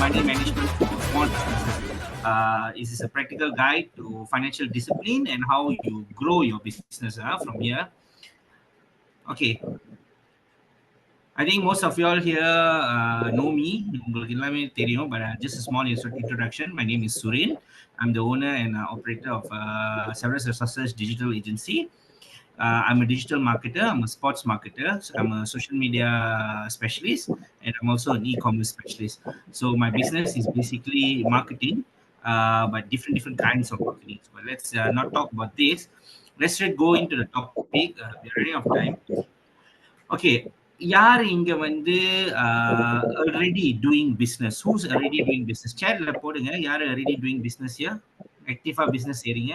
money management for small businesses. This is a practical guide to financial discipline and how you grow your business from here. Okay, I think most of you all here know me. உங்களுக்கு எல்லாமே தெரியும், but just a small introduction. My name is Surin. I'm the owner and operator of Severus Resources Digital Agency. I'm a digital marketer. I'm a sports marketer. I'm a social media specialist, and I'm also an e-commerce specialist. So my business is basically marketing, but different kinds of marketing. But let's not talk about this. Let's go into the topic. We're running out of time. Okay, யார் இங்க வந்து already doing business? Who's already doing business? Chatல போடுங்க. யார் already doing business here? Active business செய்றீங்க?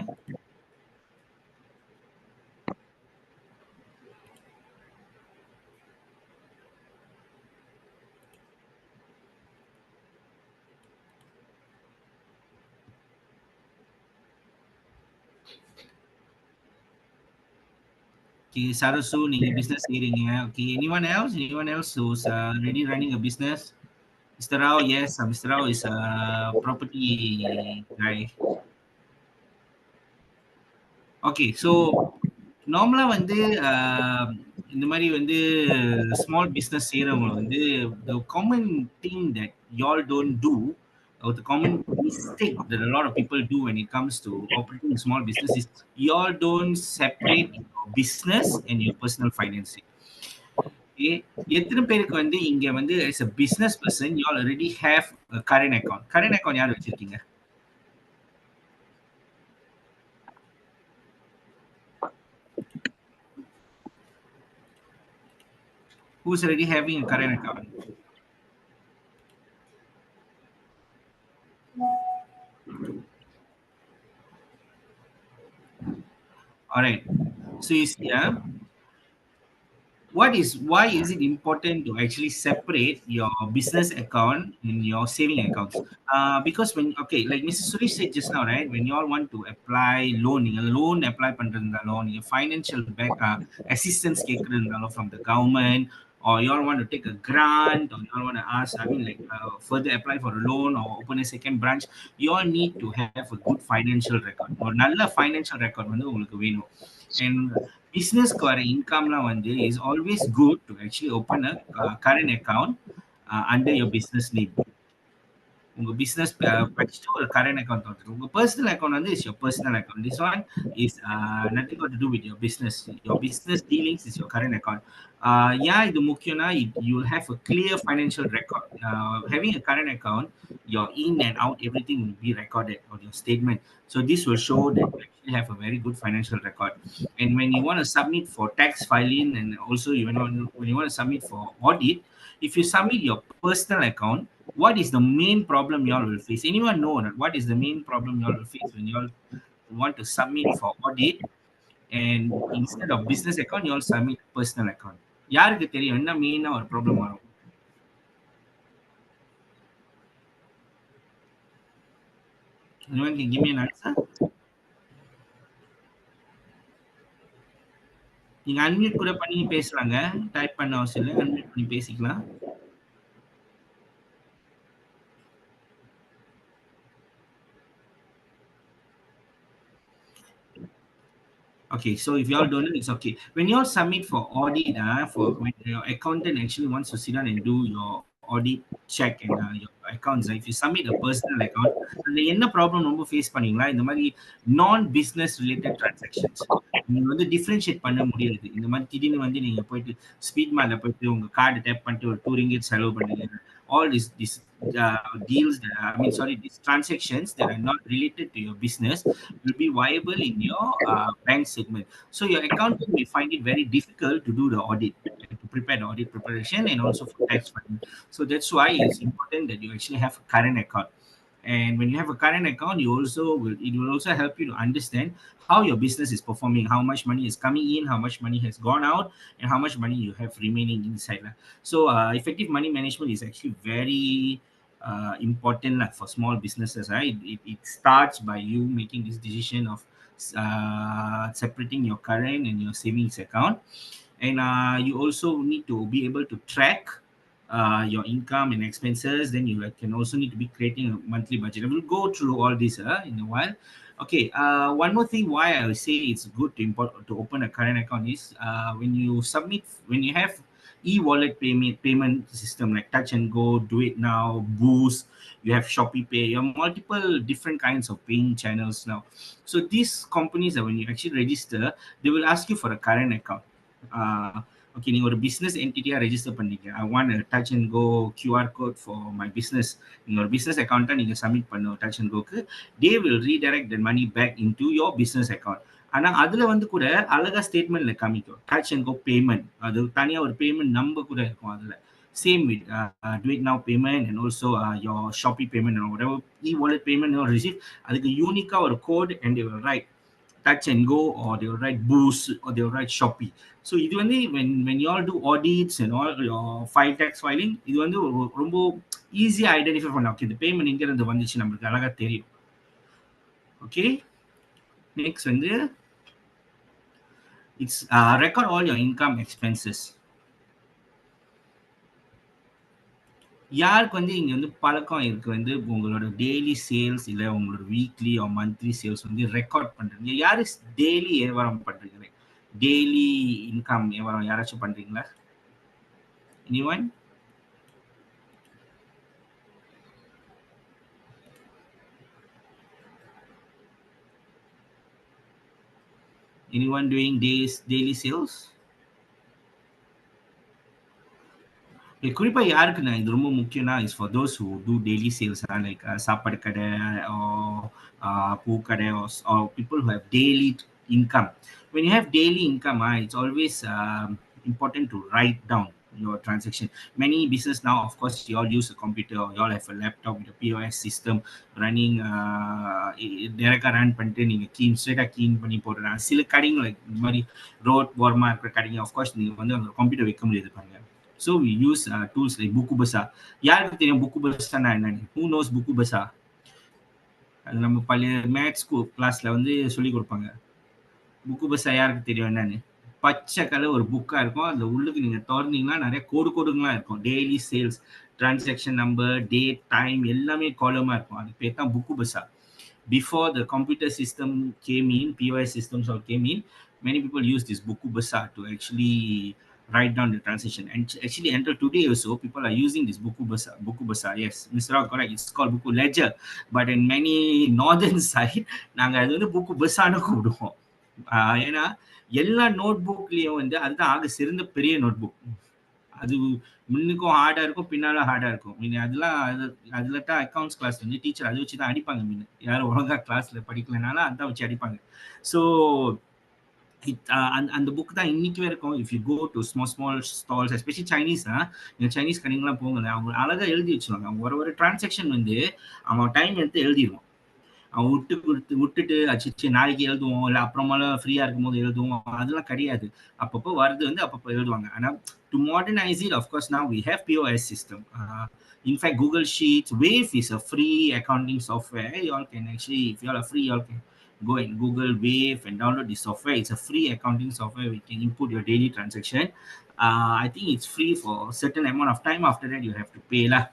Okay, Sarasu, நீங்க business செய்றீங்க. Okay, anyone else? Anyone else who's already running a business? Mr. Rao, yes, Mr. Rao is a property guy. Okay, so நார்மலா வந்து இந்த மாதிரி வந்து ஸ்மால் பிஸ்னஸ் செய்யறவங்க வந்து the common thing that y'all don't do, or the common mistake that a lot of people do when it comes to operating a small business is y'all don't separate your business and your personal financing. Okay, எத்தனை பேருக்கு வந்து இங்க வந்து as a business person you all already have a current account? Current account யார் வச்சிருக்கீங்க? Who's already having a current account? All right. So you see, why is it important to actually separate your business account and your saving accounts? Because when, okay, like Mr. Suresh said just now, right? When you all want to apply loan, a loan apply loan, your financial back assistance from the government, or you all want to take a grant, or you all want to ask, I mean, like further apply for a loan or open a second branch, you all need to have a good financial record. ஒரு நல்ல financial record வந்து உங்களுக்கு வேணும். And business income is always good to actually open a current account under your business name. உங்க business படிச்சுட்டு ஒரு current account வந்துடும். உங்க பர்சனல் அக்கௌண்ட் வந்து is your personal account. This one is nothing to do with your business dealings is your current account. ஏன் இது முக்கியம்னா you will have a clear financial record. Having a current account, your in and out, everything will be recorded on your statement. So this will show that you actually have a very good financial record. And when you want to submit for tax filing, and also when you want to submit for audit, if you submit your personal account, what is the main problem you all will face? Anyone know that? What is the main problem you all will face when you all want to submit for audit, and instead of business account you all submit personal account? யாருக்கு தெரியும் என்ன மெயினா ஒரு problem வரும்? Anyone can give me an answer? நீங்க unmute கூட பண்ணி பேசலாங்க. டைப் பண்ண அவசியம் இல்லை, அன்மியூட் பண்ணி பேசிக்கலாம். Okay, so if you all don't know, it's okay. When you all submit for audit, when your accountant actually wants to sit down and do your audit check and your accounts, if you submit a personal account, அந்த என்ன problem ரொம்ப face பண்ணீங்களா? இந்த மாதிரி நான் business related transactions நீங்க வந்து differentiate பண்ண முடியாது. இந்த மாதிரி திடீர்னு வந்து நீங்க போயிட்டு ஸ்பீட் மார்ட்ல போயிட்டு உங்க கார்டு டேப் பண்ணிட்டு ஒரு $2 செலவு பண்ணீங்க. All these deals that these transactions that are not related to your business will be viable in your bank segment. So your accountant may find it very difficult to do the audit, to prepare the audit preparation and also for tax filing. So that's why it's important that you actually have a current account. And when you have a current account, it will also help you to understand how your business is performing, how much money is coming in, how much money has gone out, and how much money you have remaining inside. So effective money management is actually very important for small businesses. Right? It starts by you making this decision of separating your current and your savings account, and you also need to be able to track your income and expenses. Then you can also need to be creating a monthly budget. We'll go through all this in a while. Okay, one more thing why I would say it's good to open a current account is when you have e-wallet payment system like Touch and Go, Do It Now, Boost, you have Shopee Pay, you have multiple different kinds of paying channels now. So these companies when you actually register, they will ask you for a current account. uh, okay, நீங்க ஒரு business entity register பண்ணீங்க, I want a Touch and Go QR code for my business. நீங்க ஒரு business account நீங்க submit பண்ண Touch and Go க்கு, they will redirect the money back into your business account. ஆனா அதுல வந்து கூட அழகா ஸ்டேட்மெண்ட்ல காமிக்கும் Touch and Go payment, அது தனியா ஒரு பேமெண்ட் நம்பர் கூட இருக்கும் அதுல. Same with Do It Now payment and also your Shopee payment or whatever e-wallet payment you receive, அதுக்கு யூனிக்கா ஒரு code and they will write Touch and Go, or they will write Boost, or they will write Shopee. So இது வந்து when you all do audits and all your file tax filing, இது வந்து ரொம்ப ஈஸியா identify பண்ணலாம். Okay, இந்த payment எங்க இருந்து வந்துச்சு நமக்கு அழகா தெரியும். ஓகே, நெக்ஸ்ட் வந்து it's record all your income expenses. யாருக்கு வந்து இங்க வந்து பழக்கம் இருக்கு வந்து உங்களோட டெய்லி சேல்ஸ் இல்ல உங்களோட வீக்லி ஆர் மந்த்லி சேல்ஸ் வந்து ரெக்கார்ட் பண்றீங்க? யாரு டெய்லி வியாபாரம் பண்றீங்க? டெய்லி இன்கம் வியாபாரம் யாராச்சும் பண்றீங்களா? Anyone? Anyone doing daily sales? குறிப்பா யாருக்குண்ணா இது ரொம்ப முக்கியம்னா is for those who do daily sales like சாப்பாடு கடை பூ கடை or people who have daily income. When you have daily income, it's always important to write down your transaction. Many business now, of course, you all use a computer or you all have a laptop with a POS system running. Direct run பண்ணிட்டு நீங்க ஸ்ட்ரெயிட்டா keen பண்ணி போடுறாங்க. சில கடைங்க like இந்த மாதிரி road ஓரமா இருக்கிற கடைங்க, of course நீங்க வந்து அந்த கம்ப்யூட்டர் வைக்க முடியாது பாருங்க. So we use tools like Buku Besar. யாருக்கு தெரியும் Buku Besar என்னன்னு? Who knows Buku Besar? அது நம்ம பழைய மேத்ஸ் கிளாஸ்ல வந்து சொல்லி கொடுப்பாங்க. Buku Besar யாருக்கு தெரியும் என்னன்னு? பச்சை கலர் ஒரு புக்கா இருக்கும். அதுல உள்ளுக்கு நீங்க திறந்தீங்கன்னா நிறைய கோடுங்களா இருக்கும். Daily sales, transaction number, date, time எல்லாமே காலமா இருக்கும். அது பேர் தான் Buku Besar. Before the computer system came in, POS systems all came in, many people use this Buku Besar to actually write down the transaction. And actually until today also, people are using this Buku Besar. Yes, Mr. Rao, correct. It's called Buku Ledger. But in many northern side, நாங்க அது வந்து Buku Besarனு கூப்பிடுவோம். ஏன்னா எல்லா நோட்புக்லயும் வந்து அதுதான் ஆக சிறந்த பெரிய நோட்புக். அது முன்னுக்கும் ஹார்டா இருக்கும், பின்னாலும் ஹார்டா இருக்கும். அதுல தான் அக்கௌண்ட்ஸ் கிளாஸ் வந்து டீச்சர் அதை வச்சு தான் அடிப்பாங்க. யாரும் ஒழுங்கா கிளாஸ்ல படிக்கலனாலும் அதான் வச்சு அடிப்பாங்க. ஸோ அந்த புக் தான் இன்னைக்கு வரைக்கும். If you go to small stalls, especially Chinese, நீங்க சைனீஸ் கடைங்கெல்லாம் போங்க, அவங்க அழகா எழுதி வச்சுருவாங்க. அவங்க ஒரு டிரான்சாக்ஷன் வந்து அவன் டைம் எடுத்து எழுதிடுவான். அவன் விட்டுட்டு அச்சிச்சு நாளைக்கு எழுதுவோம், இல்லை அப்புறமால ஃப்ரீயா இருக்கும் போது எழுதுவோம், அதெல்லாம் கிடையாது. அப்பப்போ வருது வந்து அப்பப்போ எழுதுவாங்க. ஆனால் to modernise it, of course now we have POS system. In fact, Google Sheets, Wave is a free accounting software. You all can actually, if you all are free, you all can go and Google Wave and download this software. It's a free accounting software. We can input your daily transaction. I think it's free for a certain amount of time. After that, you have to pay lah.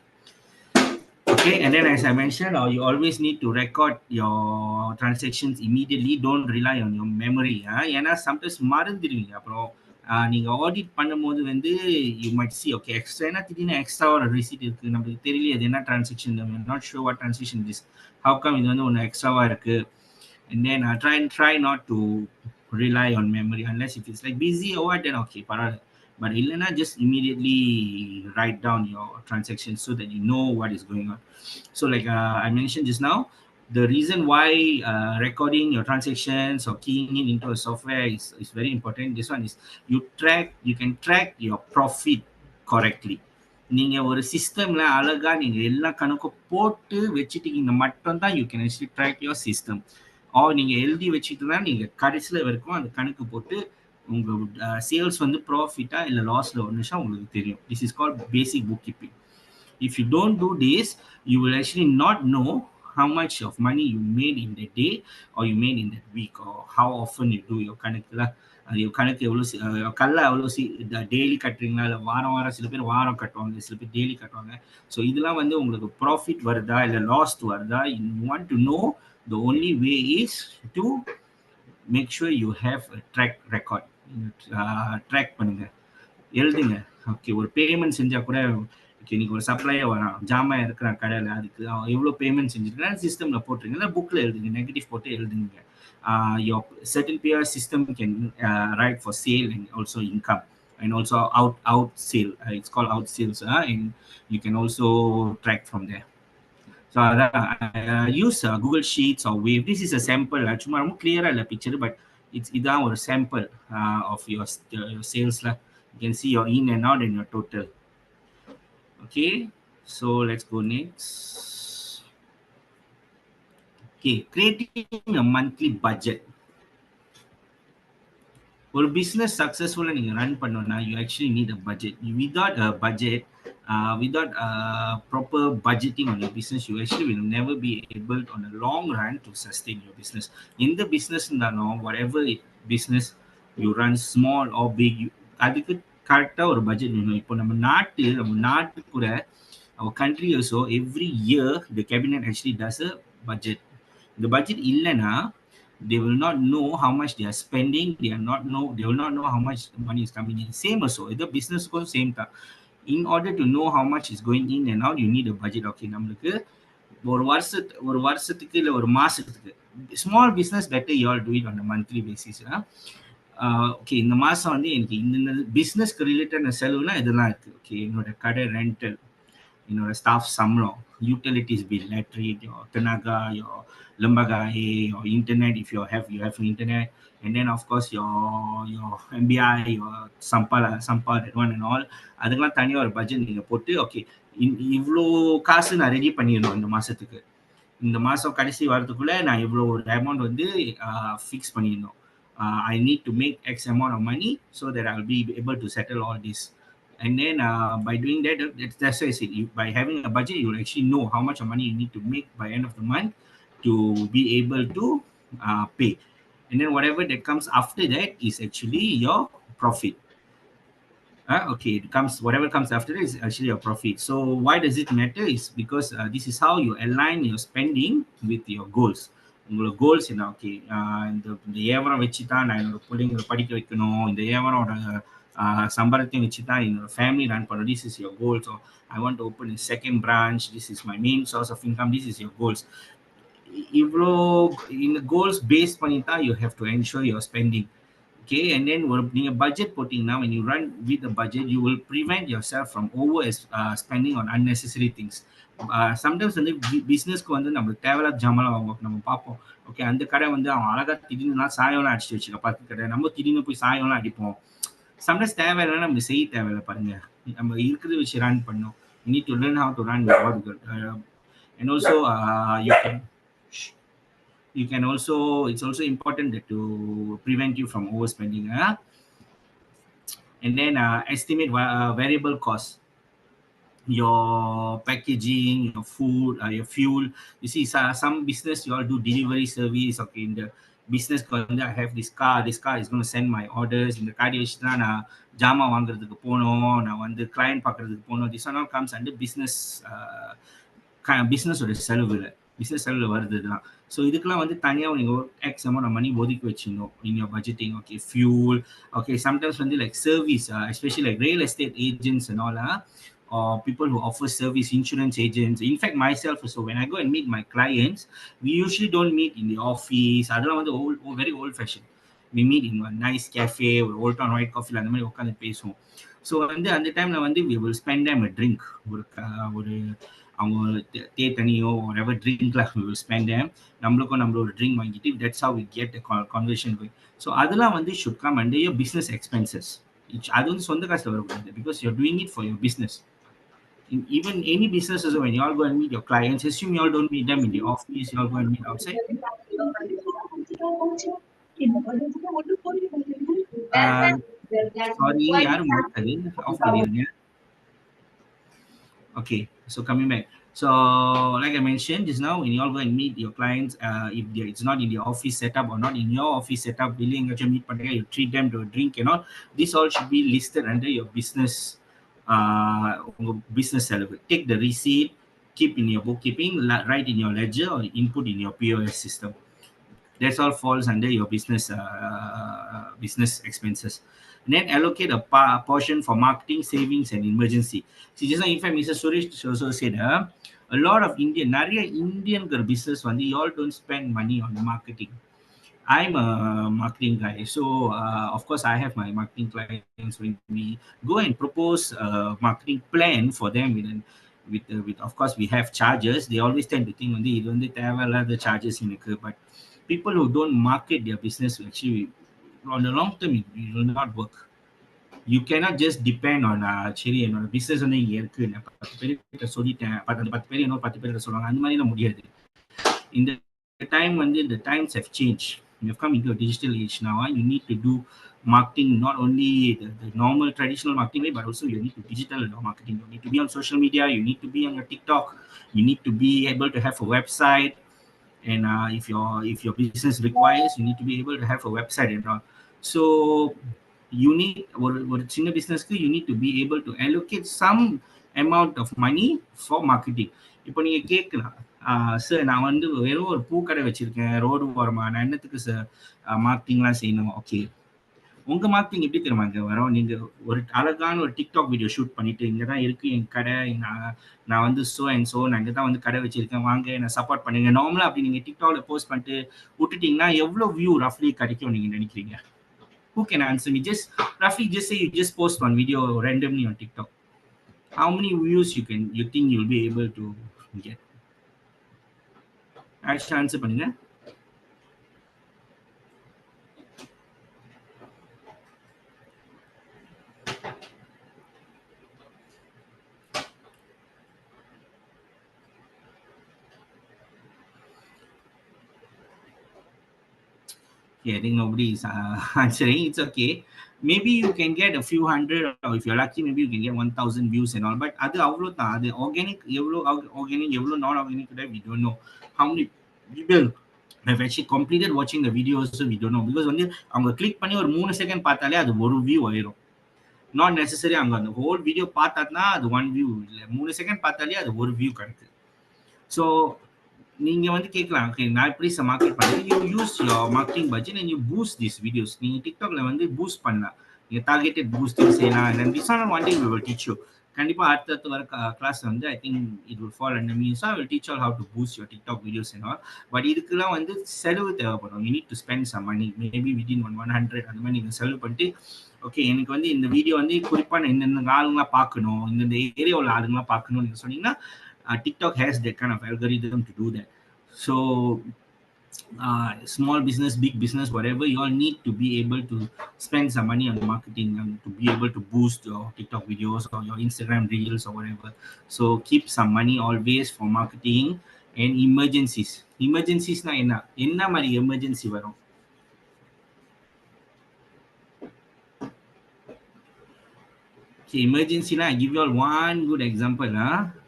Okay, and then as I mentioned, you always need to record your transactions immediately. Don't rely on your memory. ஏன்னா sometimes மறந்துடுவீங்க. அப்புறம் நீங்க audit பண்ணும்போது வந்து you might see okay extra திடீர்னு extra ஒரு receipt இருக்கு, நமக்கு தெரியல அது என்ன transaction, not sure what transaction this, how come இது வந்து ஒன்று எக்ஸ்ட்ராவா இருக்கு. And then try not to rely on memory unless if it's like busy or what, then okay, பரவாயில்ல. But இல்லைன்னா just immediately write down your transactions so that you know what is going on. So like I mentioned just now, the reason why recording your transactions or keying in into a software is very important. This one is you can track your profit correctly. நீங்க ஒரு சிஸ்டம்ல அழகா நீங்க எல்லா கணக்கும் போட்டு வச்சுட்டீங்க மட்டும் தான் you can actually track your system. நீங்க எழுதி வச்சுட்டுனா நீங்க கடைசியில வரைக்கும் அந்த கணக்கு போட்டு உங்க சேல்ஸ் வந்து ப்ராஃபிட்டா இல்ல லாஸ்ல வந்துச்சா உங்களுக்கு தெரியும். This is called basic bookkeeping. If you don't do this, you will actually not know how much of money you made in the day or you made in that week, or how often you do your கணக்குல கணக்கு எவ்வளோ கல்ல எவ்வளோ daily கட்டுறீங்களா, இல்லை வாரம் வாரம், சில பேர் வாரம் கட்டுவாங்க, சில பேர் டெய்லி கட்டுவாங்க. ஸோ இதெல்லாம் வந்து உங்களுக்கு ப்ராஃபிட் வருதா இல்லை லாஸ் வருதா, you want to know. The only way is to make sure you have track record. Track பண்ணுங்க, எழுதுங்க. ஓகே, ஒரு பேமெண்ட் செஞ்சால் கூட, ஓகே இன்னைக்கு ஒரு சப்ளையர் வரான், ஜாமான் இருக்கிறான் கடையில், அதுக்கு அவன் எவ்வளோ பேமெண்ட் செஞ்சுருக்கான் சிஸ்டமில் போட்டுருங்க, இல்லை புக்கில் எழுதுங்க, நெகட்டிவ் போட்டு எழுதுங்க. Your certain PR system can write for sale and also income, and also out sale. It's called out sales, and you can also track from there. So use Google Sheets or Wave. This is a sample. சும்மா ரொம்ப clear-ஆ இல்லை picture, but இதான் ஒரு sample of your sales lah. You can see your in and out and your total. Okay, so let's go next. Okay, creating a monthly budget. ஒரு business successful நீங்க run பண்ணனும்னா you actually need a budget. Without a budget, without proper budgeting on your business, you actually will never be able on a long run to sustain your business. In the business இருந்தாலும் whatever business you run, small or big, அதுக்கு கரெக்டா ஒரு budget வேணும். இப்போ நம்ம நாட்டு கூட our country also every year the cabinet actually does a budget. The budget இல்லைன்னா they will not know how much they are spending. They will not know how much money is coming in. Same also, the business goes same time. In order to know how much is going in and out, you need a budget. Okay, நம்மளுக்கு ஒரு வருஷத்துக்கு இல்லை ஒரு மாசத்துக்கு, small business better you all do it on a monthly basis. Okay, இந்த மாதம் வந்து எனக்கு இந்த பிஸ்னஸ்க்கு ரிலேட்டட் செலவுனா இதெல்லாம் இருக்குது. ஓகே, என்னோட கடை ரெண்டல், என்னோட ஸ்டாஃப் சம்பளம், utilities bill, electric, your tenaga, your lembaga, your internet if you have internet, and then of course your MBI, your sampal that one and all. அதுக்கெல்லாம் தனியாக ஒரு பட்ஜெட் நீங்கள் போட்டு, ஓகே இவ்வளோ காசு நான் ரெடி பண்ணிடணும் இந்த மாதத்துக்கு, இந்த மாதம் கடைசி வாரத்துக்குள்ளே நான் இவ்வளோ ஒரு அமௌண்ட் வந்து ஃபிக்ஸ் பண்ணிடணும். I need to make X amount of money so that I'll be able to settle all this. And then by doing that, that's why I said, by having a budget, you'll actually know how much money you need to make by end of the month to be able to pay. And then whatever that comes after that is actually your profit. Okay, whatever comes after that is actually your profit. So why does it matter? Is because this is how you align your spending with your goals. உங்களோட goals என்ன? Okay, இந்த ஏவரம் வச்சு தான் நான் என்னோட பிள்ளைங்களை படிக்க வைக்கணும், இந்த ஏவரோட சம்பாரத்தையும் வச்சு தான் என்னோட ஃபேமிலி ரன் பண்ணணும். This is your goals. I want to open a second branch. This is my main source of income. This is your goals. இவ்வளோ இந்த கோல்ஸ் பேஸ் பண்ணி தான் you have to ensure your spending. Okay, and then நீங்க budget போட்டீங்கன்னா, when you run with the budget, you will prevent yourself from over spending on unnecessary things. Sometimes வந்து பிஸ்னஸ்க்கு வந்து நம்ம தேவையில்லாத ஜாமான் வாங்குவோம். நம்ம பார்ப்போம், ஓகே அந்த கடை வந்து அவன் அழகா திடீர்னு சாயம்லாம் அடிச்சு வச்சுக்க 10 கடை, நம்ம திடீர்னு போய் சாயம்லாம் அடிப்போம். சம்டைம்ஸ் தேவையில்லைன்னா நம்ம செய்ய தேவையில்லை. பாருங்க, நம்ம இருக்கிறத வச்சு ரன் பண்ணோம். You need to learn how to run your work. And also you can also, it's also important that to prevent you from overspending. And then estimate variable costs, your packaging, your food, your fuel. You see, some business you all do delivery service. Okay, in the business I have this car is going to send my orders. In the car நான் ஜாமா வாங்குறதுக்கு போனோம், நான் வந்து client பார்க்கறதுக்கு போனோம். This all comes under business. பிஸ்னஸோட செலவு இல்லை, பிஸ்னஸ் செலவில் வருதுதான். ஸோ இதுக்கெல்லாம் வந்து தனியாக நீங்கள் எக்ஸ் அமௌண்ட் மணி ஒதுக்கி வச்சுக்கணும் in your budgeting. Okay, fuel. Okay, sometimes வந்து like service, especially like real estate agents and all, or people who offer service, insurance agents. In fact, myself also, when I go and meet my clients, we usually don't meet in the office. அதெல்லாம் வந்து very old fashioned. We meet in a nice cafe, ஒரு Old Town White Coffee, அந்த மாதிரி உட்காந்து பேசுவோம். So வந்து அந்த டைமில் வந்து we will spend them a drink, ஒரு அவங்க தனியோ whatever ட்ரிங்க்ல we will spend them. நம்மளுக்கும் நம்மளோட ட்ரிங்க் வாங்கிட்டு, that's how we get the conversation going. So அதெல்லாம் வந்து should come under your business expenses. அது வந்து சொந்த காசுல வரக்கூடாது, because you're doing it for your business. Even any businesses, when you all go and meet your clients, assume you all don't meet them in the office, you all go and meet outside. Sorry, யாரும் of பண்ணிருங்க. Okay, so coming back. So, like I mentioned just now, when you all go and meet your clients, if it's not in the office setup or not in your office setup, willing to meet, you treat them to a drink and all. This all should be listed under your business, business celebrate. Take the receipt, keep in your bookkeeping, write in your ledger, or input in your POS system. That's all falls under your business expenses. And then allocate a portion for marketing, savings, and emergency. See, just now, in fact, Mr. Suresh also said, a lot of நிறைய Indian business you all don't spend money on marketing. I'm a marketing guy, so of course I have my marketing clients. When we go and propose a marketing plan for them, with of course we have charges. They always tend to think only இது வந்து தேவையில்லாத charges எனக்கு. But people who don't market their business will actually, on the long term, it will not work. You cannot just depend on சரி என்னோட business வந்து இங்க இருக்கு, நான் 10 பேர்கிட்ட சொல்லிட்டேன், அந்த 10 பேர் இன்னொரு 10 பேர்கிட்ட சொல்லுவாங்க, அந்த மாதிரிலாம் முடியாது. இந்த time when the times have changed, you have come into a digital age now. You need to do marketing, not only the normal traditional marketing way, but also you need to digital marketing. You need to be on social media, you need to be on your TikTok, you need to be able to have a website. And if your business requires, you need to be able to have a website and all. So you need ஒரு சின்ன businessக்கு you need to be able to allocate some amount of money for marketing. இப்போ நீங்க கேட்கலாம், sir நான் வந்து வெறும் ஒரு பூக்கடை வச்சிருக்கேன் ரோடு ஓரமா, நான் என்னத்துக்கு சார் மார்க்கெட்டிங்லாம் செய்யணும்? ஓகே, உங்க மார்க்கெட்டிங் எப்படி தெரியுமாங்க வரும்? நீங்க ஒரு அழகான ஒரு டிக்டாக் வீடியோ ஷூட் பண்ணிட்டு, இங்கதான் இருக்கு என் கடை, நான் வந்து சோ அண்ட் சோ, நான் இங்கதான் வந்து கடை வச்சிருக்கேன், வாங்க என்ன சப்போர்ட் பண்ணுங்க, நார்மலா அப்படி நீங்க டிக்டாக்ல போஸ்ட் பண்ணிட்டு விட்டுட்டீங்கன்னா எவ்வளவு வியூ ரஃப்லி கிடைக்கும் நீங்க நினைக்கிறீங்க? Who can answer me? Just roughly, just say you just post one video randomly on TikTok. How many views you think you'll be able to get? Actually, answer பண்ணுங்க. Yeah, I think nobody is answering. It's okay. Maybe you can get a few hundred, or if you're lucky, maybe you can get 1,000 views and all. But அது அவ்வளவுதான். அது organic எவ்வளவு non organic, we don't know. How many people have actually completed watching the videos, so we don't know. Because வந்து அவங்க click பண்ணி ஒரு 3 second பார்த்தாலே அது ஒரு வியூ ஆயிரும். Not necessary அவங்க அந்த whole video பார்த்தாத்னா அது 1 view இல்ல, 3 செகண்ட் பார்த்தாலே அது ஒரு வியூ கிடைக்குது. So நீங்க வந்து கேட்கலாம், ஓகே நான் எப்படி மார்க்கெட் பண்றது? You use your marketing budget and you boost this videos. நீங்க டிக்டாக்ல வந்து பூஸ்ட் பண்ணலாம், நீங்க டார்கெட்டட் பூஸ்டிங் செய்யலாம். And this on one day we will teach you. கண்டிப்பா அடுத்தடுத்து வர கிளாஸ் வந்து I think it will fall under me. So I will teach all how to boost your TikTok videos and all. But இதுக்கெல்லாம் வந்து செலவு தேவைப்படும். You need to spend some money, maybe within 100 அந்த மாதிரி நீங்க செலவு பண்ணிட்டு, ஓகே எனக்கு வந்து இந்த வீடியோ வந்து குறிப்பாக இந்த ஆளுங்களாம் பார்க்கணும், இந்த ஏரியாவில் ஆளுங்களாம் பார்க்கணும்னு நீங்க சொன்னீங்கன்னா, TikTok has that kind of algorithm to do that. So small business, big business, whatever, you all need to be able to spend some money on marketing and to be able to boost your TikTok videos or your Instagram reels or whatever. So keep some money always for marketing. And emergencies na enna mari emergency varum? Okay, emergency I give you all one good example.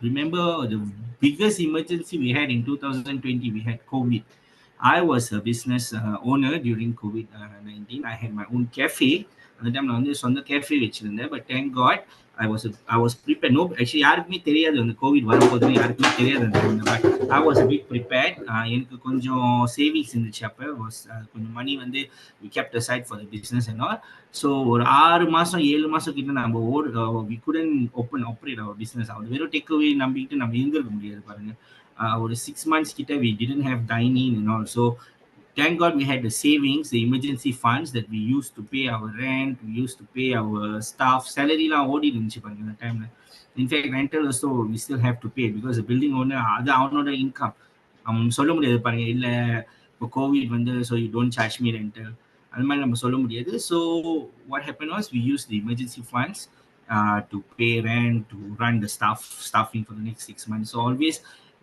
Remember the biggest emergency we had in 2020? We had COVID. I was a business owner during COVID-19. I had my own cafe. அந்த டைம்ல வந்து சொந்த cafe வச்சிருந்தேன். But thank god I was prepared. No, actually யாருக்குமே தெரியாது அந்த Covid வரும்போதுன்னு யாருக்குமே தெரியாது அந்த டைம்ல. But I was a bit prepared. எனக்கு கொஞ்சம் சேவிங்ஸ் இருந்துச்சு. அப்போ கொஞ்சம் மணி வந்து we kept aside for the business and all. So ஒரு 6 மாசம் 7 மாசம் கிட்ட நம்ம we couldn't operate our business. அது வெறும் டேக் அவே நம்பிக்கிட்டு நம்ம இருந்திருக்க முடியாது பாருங்க. ஒரு 6 months kita we didn't have dining and all. So thank God we had the savings, the emergency funds that we used to pay our rent, we used to pay our staff salary la odi irundhuchu parenga அந்த டைம்ல. In fact rental also we still have to pay because the building owner அது அவனோட income. சொல்ல முடியாது பாருங்க, இல்ல இப்போ Covid வந்து so you don't charge me rental, அந்த மாதிரி நம்ம சொல்ல முடியாது. So what happened was we used the emergency funds to pay rent, to run the staffing for the next 6 months. So always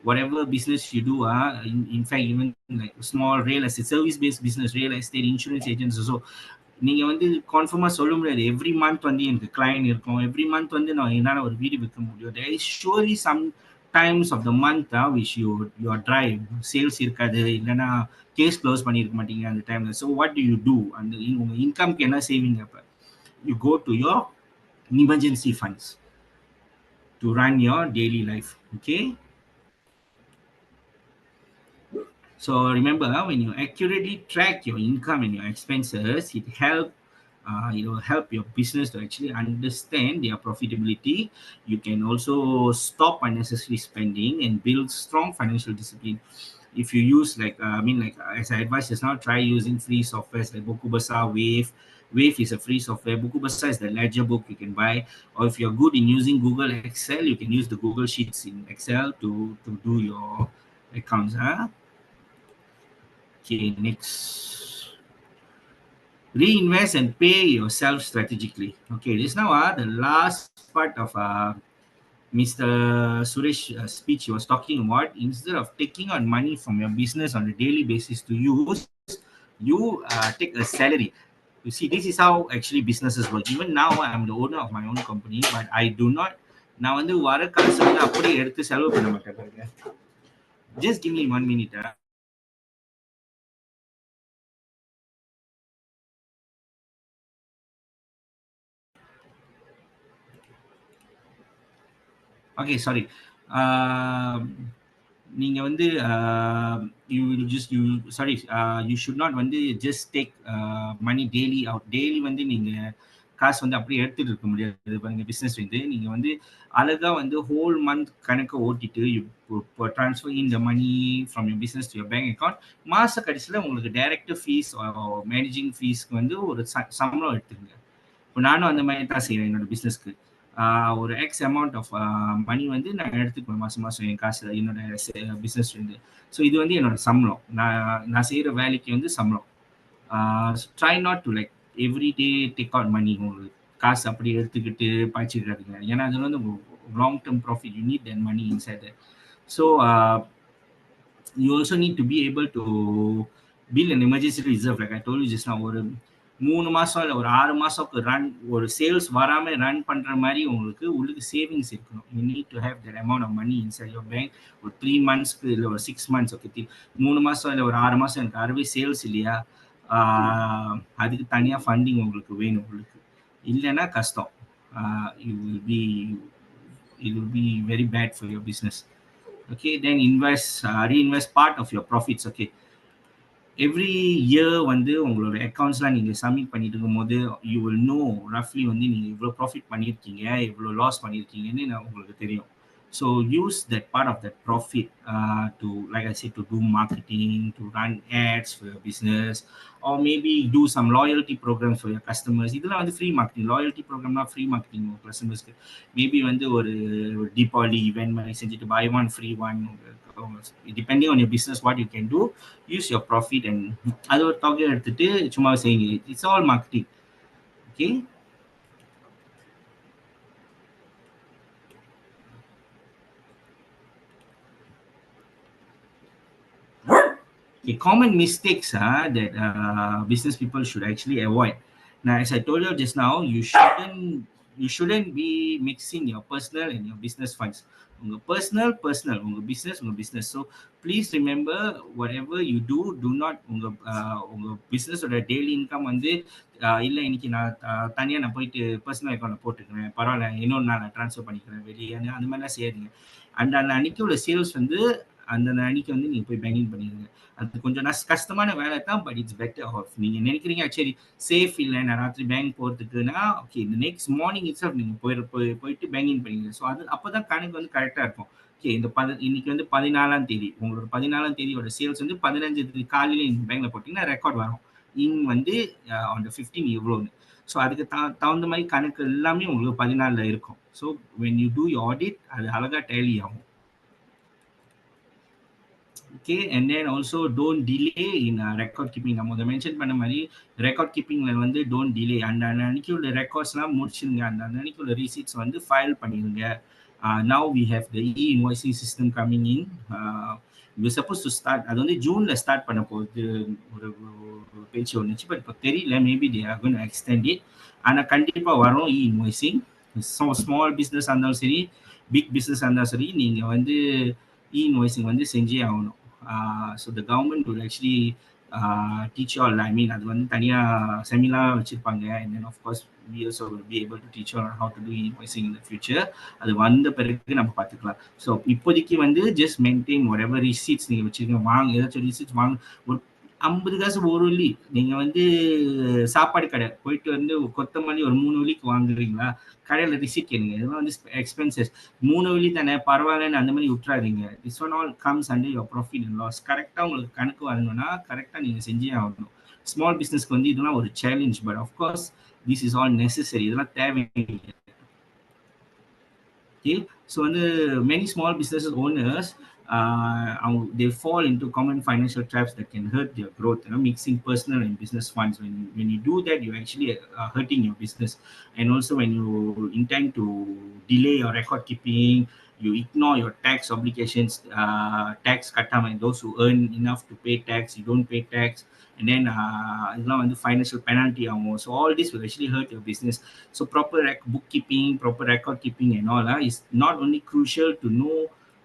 whatever business you do, in fact even like small real estate, service-based business, real estate, insurance agents also, நீங்க வந்து கான்ஃபார்மா சொல்ல முடியாது every month வந்து எனக்கு client இருக்கும், every month வந்து நான் என்னால் ஒரு வீடு விற்க முடியும். there is surely some times of the month which your drive sales இருக்காது இல்லைன்னா கேஸ் க்ளோஸ் பண்ணியிருக்க மாட்டீங்க அந்த டைம்ல. So what do you do அந்த உங்க இன்கம்க்கு என்ன சேவிங் அப்போ you go to your emergency funds to run your daily life. Okay, so remember, when you accurately track your income and your expenses, it will help your business to actually understand their profitability. You can also stop unnecessary spending and build strong financial discipline. If you use as I advised just now, try using free softwares like Bokubasa, Wave. Wave is a free software. Bokubasa is the ledger book you can buy. Or if you're good in using Google Excel, you can use the Google Sheets in Excel to do your accounts. Okay, next. Reinvest and pay yourself strategically. Okay, this now the last part of Mr. Suresh speech he was talking about. Instead of taking on money from your business on a daily basis to use, you take a salary. You see, this is how actually businesses work. Even now, I'm the owner of my own company, but I do not. நான் வந்து வர காசு வந்து அப்படியே எடுத்து செலவு பண்ண மாட்டேன். Just give me 1 minute. Okay, sorry. நீங்க வந்து you just you sorry you should not வந்து just take money daily out. Daily வந்து நீங்க காசு வந்து அப்படியே எடுத்துட்டு இருக்க முடியாது. பாருங்க பிசினஸ் வந்து நீங்க வந்து அழகா வந்து ஹோல் மந்த் கணக்கை ஓட்டிட்டு transfer in the money from your business to your bank account. மாச கடைசியில் உங்களுக்கு டைரக்டர் ஃபீஸ் மேனேஜிங் ஃபீஸ்க்கு வந்து ஒரு சம்பளம் எடுத்துருங்க. இப்போ நானும் அந்த மாதிரி தான் செய்வேன் என்னோட பிஸ்னஸ்க்கு. ஒரு எக்ஸ் அமௌண்ட் ஆஃப் மணி வந்து நான் எடுத்துக்குவேன் மாதம் மாதம் என் காசு என்னோட பிஸ்னஸ் வந்து. ஸோ இது வந்து என்னோட சம்பளம். நான் செய்கிற வேலைக்கு வந்து சம்பளம். Try not to like every day take out money. உங்களுக்கு காசு அப்படி எடுத்துக்கிட்டு பாய்ச்சிருக்காதுங்க. ஏன்னா அது வந்து long term profit. You need that money inside. So you also need to be able to build an emergency reserve. Like I told you just now, ஒரு 3 மாசம் இல்லை ஒரு 6 மாசத்துக்கு ரன் ஒரு சேல்ஸ் வராமல் ரன் பண்ணுற மாதிரி உங்களுக்கு சேவிங்ஸ் இருக்கணும். You need to have that amount of money inside your bank. ஒரு 3 மந்த்ஸ்க்கு இல்லை ஒரு 6 மந்த்ஸ். ஓகே, 3 மாதம் இல்லை ஒரு 6 மாதம் எனக்கு அறவே சேல்ஸ் இல்லையா, அதுக்கு தனியாக ஃபண்டிங் உங்களுக்கு வேணும். உங்களுக்கு இல்லைன்னா கஷ்டம். it will be very bad for your business. Okay, then reinvest part of your profits. Okay, every year வந்து உங்களோட அக்கௌண்ட்ஸ்லாம் நீங்கள் சப்மிட் பண்ணிட்டு இருக்கும்போது யூ வில் நோ ரஃப்லி வந்து நீங்கள் இவ்வளோ ப்ராஃபிட் பண்ணியிருக்கீங்க, இவ்வளோ லாஸ் பண்ணியிருக்கீங்கன்னு உங்களுக்கு தெரியும். So use that part of that profit to, like I said, to do marketing, to run ads for your business, or maybe do some loyalty programs for your customers. இதெல்லாம் வந்து free marketing. Loyalty ப்ரோக்ராம்னா free marketing உங்கள் கஸ்டமர்ஸ்க்கு. Maybe வந்து ஒரு Deepavali event மாதிரி செஞ்சுட்டு buy one free one. Depending on your business, what you can do, use your profit and அது ஒரு தொகையை எடுத்துட்டு சும்மா செய்யுங்க. It's all marketing. Okay, common mistakes that business people should actually avoid. Now, as I told you just now, you shouldn't be mixing your personal and your business funds. Unga personal, unga business. So please remember, whatever you do not unga business or daily income வந்து இல்லை இன்னைக்கு நான் தனியாக நான் போயிட்டு personal அக்கௌண்ட்டில் போட்டுக்கிறேன், பரவாயில்ல இன்னொன்று நான் ட்ரான்ஸ்ஃபர் பண்ணிக்கிறேன் வெளியே, அந்த மாதிரிலாம் செய்யாதீங்க. அந்த அன்னைக்கு உள்ள சேல்ஸ் வந்து அந்த அன்னைக்கு வந்து நீங்கள் போய் பேங்கிங் பண்ணிடுங்க. அது கொஞ்சம் கஷ்டமான வேலை தான், பட் இட்ஸ் பெட்டர் ஆஃப். நீங்கள் நினைக்கிறீங்க சரி சேஃப் இல்லை நான் ராத்திரி பேங்க் போகிறதுக்குன்னா, ஓகே இந்த நெக்ஸ்ட் மார்னிங் இட்ஸ் நீங்கள் போயிட்டு பேங்கிங் பண்ணிடுங்க. ஸோ அது அப்போ தான் கணக்கு வந்து கரெக்டாக இருக்கும். ஓகே, இந்த இன்னைக்கு வந்து 14ஆம் தேதி, உங்களோட 14ஆம் தேதியோட சேல்ஸ் வந்து 15 காலையில் நீங்கள் பேங்கில் போட்டிங்கன்னா ரெக்கார்ட் வரும். இன் வந்து ஆன் த 15 எவ்வளோன்னு. ஸோ அதுக்கு தகுந்த மாதிரி கணக்கு எல்லாமே உங்களுக்கு 14 இருக்கும். So when you do you audit அது அழகாக டேலி ஆகும். Okay, and then also don't delay in record keeping. நம்ம அதை மென்ஷன் பண்ண மாதிரி ரெக்கார்ட் கீப்பிங்ல வந்து டோன்ட் டிலே. அந்த அன்னைக்கு உள்ள ரெக்கார்ட்ஸ்லாம் முடிச்சிருங்க. அந்த அன்னைக்கு உள்ள ரீசிட்ஸ் வந்து ஃபைல் பண்ணிடுங்க. Now we have the e-invoicing system coming in. We're supposed to start, அது வந்து ஜூன்ல ஸ்டார்ட் பண்ண போகுது ஒரு பேச்சு ஒன்றுச்சு, பட் இப்போ தெரியல, maybe they are going to extend it. ஆனால் கண்டிப்பாக வரும் இ-இன்வாய்சிங். ஸ்மால் பிஸ்னஸ் இருந்தாலும் சரி, பிக் பிஸ்னஸ் இருந்தால் சரி நீங்கள் வந்து இன்வாய்சிங் வந்து செஞ்சே ஆகணும். So the government will actually teach you all. I mean அது வந்து தனியாக செமினார் வச்சுருப்பாங்க. and then of course we also will be able to teach you on how to do invoicing in the future. அது வந்த பிறகு நம்ம பார்த்துக்கலாம். So இப்போதைக்கு வந்து ஜஸ்ட் மெயின்டைன் whatever receipts நீங்கள் வச்சுருக்கீங்க, வாங்க ஏதாச்சும் ரிசீட்ஸ் வாங்க. ஒரு 50 காசு ஒரு வெள்ளி நீங்கள் வந்து சாப்பாடு கடை போயிட்டு வந்து கொத்தமல்லி ஒரு 3 வெள்ளிக்கு வாங்குறீங்களா, கடையில் ரிசீட் கேளுங்க. இதெல்லாம் வந்து எக்ஸ்பென்சஸ் 3 வெள்ளி தானே பரவாயில்லன்னு அந்த மாதிரி விட்டுறாதீங்க. This one all comes under your profit and loss. கரெக்டாக உங்களுக்கு கணக்கு வரணும்னா கரெக்டாக நீங்கள் செஞ்சே ஆகணும். ஸ்மால் பிஸ்னஸ்க்கு வந்து இதெல்லாம் ஒரு challenge, but of course this is all necessary. இதெல்லாம் தேவையில்லை. Okay, so வந்து many small businesses owners they fall into common financial traps that can hurt their growth, mixing personal and business funds. When you do that, you're actually hurting your business. And also when you intend to delay your record keeping, you ignore your tax obligations, tax katama, those who earn enough to pay tax, you don't pay tax, and then இதெல்லாம் வந்து financial penalty ஆகும். So all this will actually hurt your business. So proper bookkeeping, proper record keeping and all is not only crucial to know